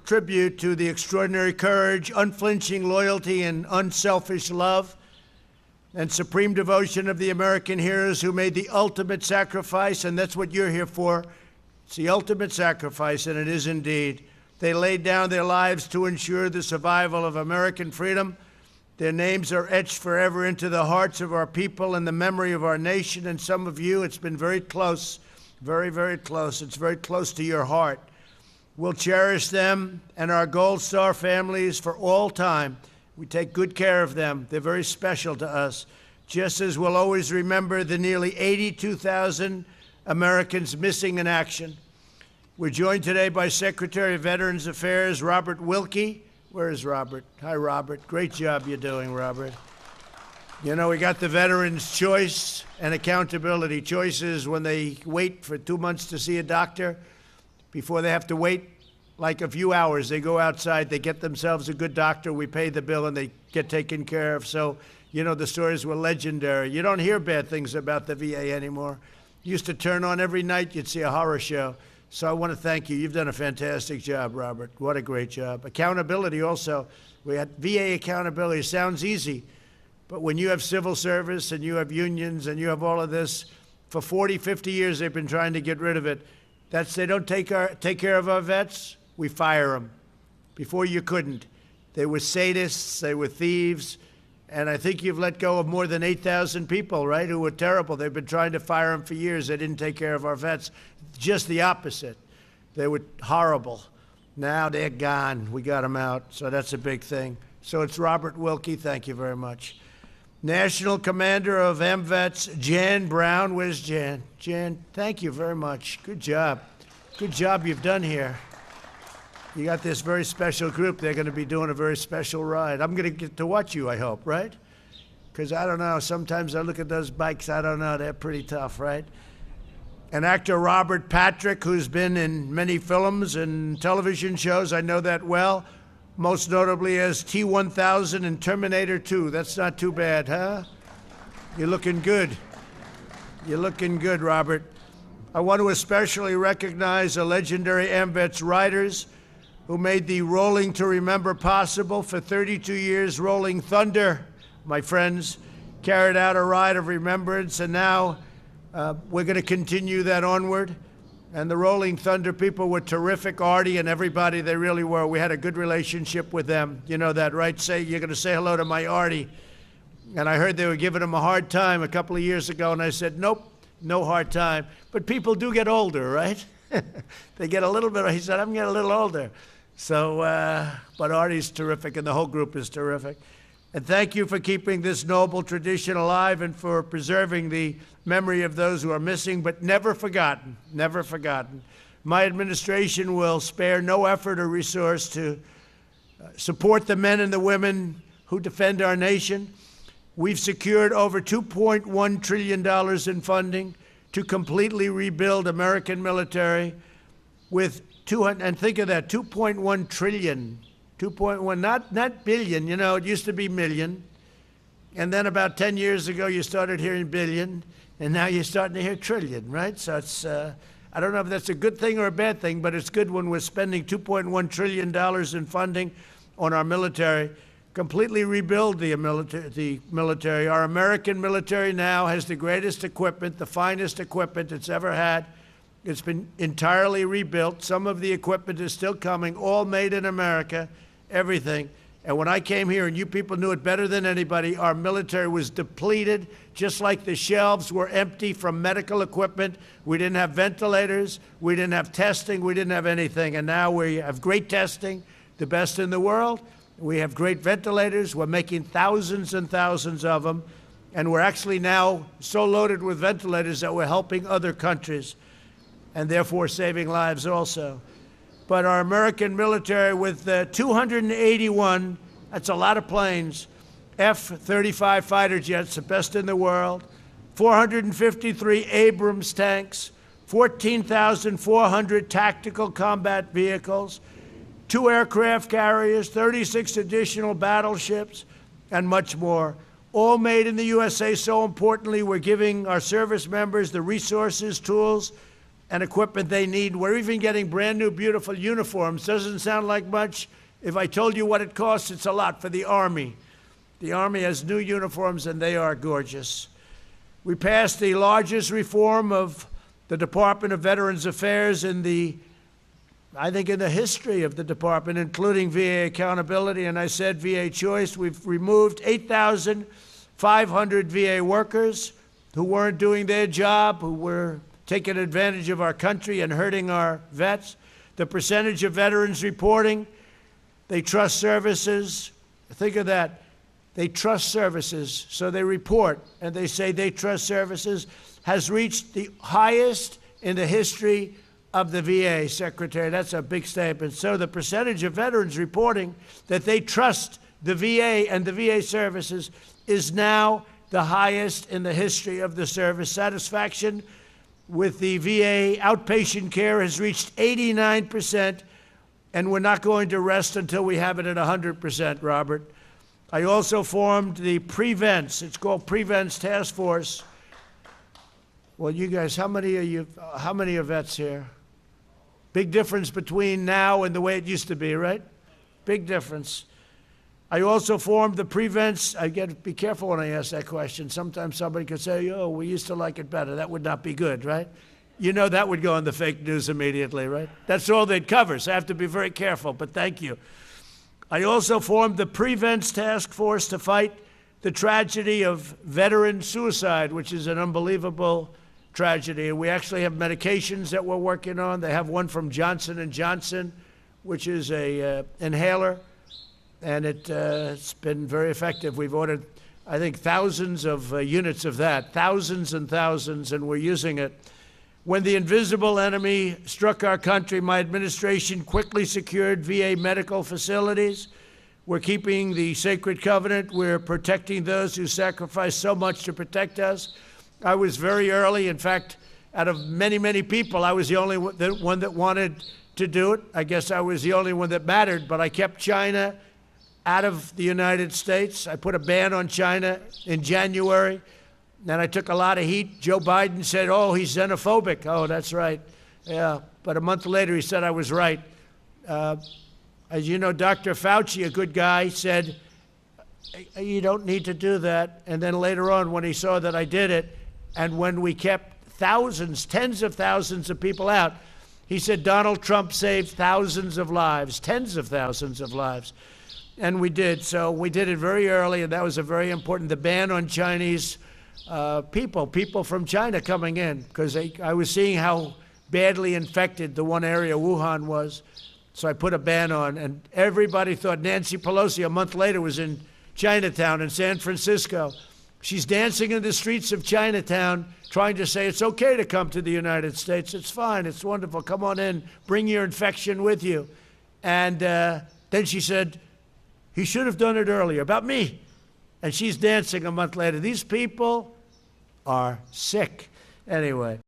Tribute to the extraordinary courage, unflinching loyalty, and unselfish love and supreme devotion of the American heroes who made the ultimate sacrifice, and that's what you're here for. It's the ultimate sacrifice, and it is indeed. They laid down their lives to ensure the survival of American freedom. Their names are etched forever into the hearts of our people and the memory of our nation, and some of you, it's been very close, very, very close. It's very close to your heart. We'll cherish them and our Gold Star families for all time. We take good care of them. They're very special to us, just as we'll always remember the nearly 82,000 Americans missing in action. We're joined today by Secretary of Veterans Affairs, Robert Wilkie. Where is Robert? Hi, Robert. Great job you're doing, Robert. You know, we got the veterans' choice and accountability. Choice is when they wait for 2 months to see a doctor. Before they have to wait like a few hours, they go outside, they get themselves a good doctor, we pay the bill, and they get taken care of. So, you know, the stories were legendary. You don't hear bad things about the VA anymore. Used to turn on every night, you'd see a horror show. So I want to thank you. You've done a fantastic job, Robert. What a great job. Accountability also. We had VA accountability. Sounds easy, but when you have civil service and you have unions and you have all of this, for 40, 50 years they've been trying to get rid of it. They don't take care of our vets, we fire them. Before you couldn't. They were sadists, they were thieves, and I think you've let go of more than 8,000 people, right, who were terrible. They've been trying to fire them for years. They didn't take care of our vets. Just the opposite. They were horrible. Now they're gone. We got them out, so that's a big thing. So it's Robert Wilkie. Thank you very much. National Commander of MVets, Jan Brown. Where's Jan? Jan, thank you very much. Good job. Good job you've done here. You got this very special group. They're going to be doing a very special ride. I'm going to get to watch you, I hope, right? Because I don't know. Sometimes I look at those bikes. I don't know. They're pretty tough, right? And actor Robert Patrick, who's been in many films and television shows. I know that well. Most notably as T-1000 in Terminator 2. That's not too bad, huh? You're looking good. You're looking good, Robert. I want to especially recognize the legendary AMVETS riders who made the Rolling to Remember possible for 32 years. Rolling Thunder, my friends, carried out a ride of remembrance, and now we're going to continue that onward. And the Rolling Thunder people were terrific. Artie and everybody, they really were. We had a good relationship with them. You know that, right? You're going to say hello to my Artie. And I heard they were giving him a hard time a couple of years ago, and I said, nope, no hard time. But people do get older, right? They get a little bit, he said, I'm getting a little older. So, but Artie's terrific, and the whole group is terrific. And thank you for keeping this noble tradition alive and for preserving the memory of those who are missing, but never forgotten, never forgotten. My administration will spare no effort or resource to support the men and the women who defend our nation. We've secured over $2.1 trillion in funding to completely rebuild American military with and think of that, 2.1 trillion. 2.1, not billion, you know, it used to be million. And then about 10 years ago, you started hearing billion, and now you're starting to hear trillion, right? So it's, I don't know if that's a good thing or a bad thing, but it's good when we're spending $2.1 trillion in funding on our military, completely rebuild the military. Our American military now has the greatest equipment, the finest equipment it's ever had. It's been entirely rebuilt. Some of the equipment is still coming, all made in America, everything. And when I came here, and you people knew it better than anybody, our military was depleted, just like the shelves were empty from medical equipment. We didn't have ventilators. We didn't have testing. We didn't have anything. And now we have great testing, the best in the world. We have great ventilators. We're making thousands and thousands of them. And we're actually now so loaded with ventilators that we're helping other countries, and therefore saving lives also. But our American military with 281, that's a lot of planes, F-35 fighter jets, the best in the world, 453 Abrams tanks, 14,400 tactical combat vehicles, 2 aircraft carriers, 36 additional battleships, and much more. All made in the USA. So importantly, we're giving our service members the resources, tools, and equipment they need. We're even getting brand new, beautiful uniforms. Doesn't sound like much. If I told you what it costs, it's a lot for the Army. The Army has new uniforms, and they are gorgeous. We passed the largest reform of the Department of Veterans Affairs I think in the history of the department, including VA accountability, and I said VA choice. We've removed 8,500 VA workers who weren't doing their job, who were taking advantage of our country and hurting our vets. The percentage of veterans reporting they trust services, think of that. They trust services, so they report, and they say they trust services, has reached the highest in the history of the VA, Secretary. That's a big statement. So the percentage of veterans reporting that they trust the VA and the VA services is now the highest in the history of the service. Satisfaction with the VA outpatient care has reached 89%, and we're not going to rest until we have it at 100%, Robert. I also formed the Prevents. It's called Prevents Task Force. Well, you guys, how many are vets here? Big difference between now and the way it used to be, right? Big difference. I also formed the Prevents. I got to be careful when I ask that question. Sometimes somebody could say, oh, we used to like it better. That would not be good, right? You know that would go in the fake news immediately, right? That's all they'd cover, so I have to be very careful, but thank you. I also formed the Prevents Task Force to fight the tragedy of veteran suicide, which is an unbelievable tragedy. We actually have medications that we're working on. They have one from Johnson & Johnson, which is a inhaler, and it's been very effective. We've ordered, I think, thousands of units of that, thousands and thousands, and we're using it. When the invisible enemy struck our country, my administration quickly secured VA medical facilities. We're keeping the sacred covenant. We're protecting those who sacrificed so much to protect us. I was very early. In fact, out of many, many people, I was the only one that wanted to do it. I guess I was the only one that mattered, but I kept China out of the United States. I put a ban on China in January. And I took a lot of heat. Joe Biden said, oh, he's xenophobic. Oh, that's right. Yeah. But a month later, he said I was right. As you know, Dr. Fauci, a good guy, said, you don't need to do that. And then later on, when he saw that I did it, and when we kept thousands, tens of thousands of people out, he said Donald Trump saved thousands of lives, tens of thousands of lives. And we did. So we did it very early, and that was a very important, the ban on Chinese people from China coming in, because I was seeing how badly infected the one area, Wuhan, was. So I put a ban on, and everybody thought Nancy Pelosi, a month later, was in Chinatown in San Francisco. She's dancing in the streets of Chinatown, trying to say it's okay to come to the United States. It's fine. It's wonderful. Come on in. Bring your infection with you. And then she said, he should have done it earlier, about me. And she's dancing a month later. These people are sick. Anyway.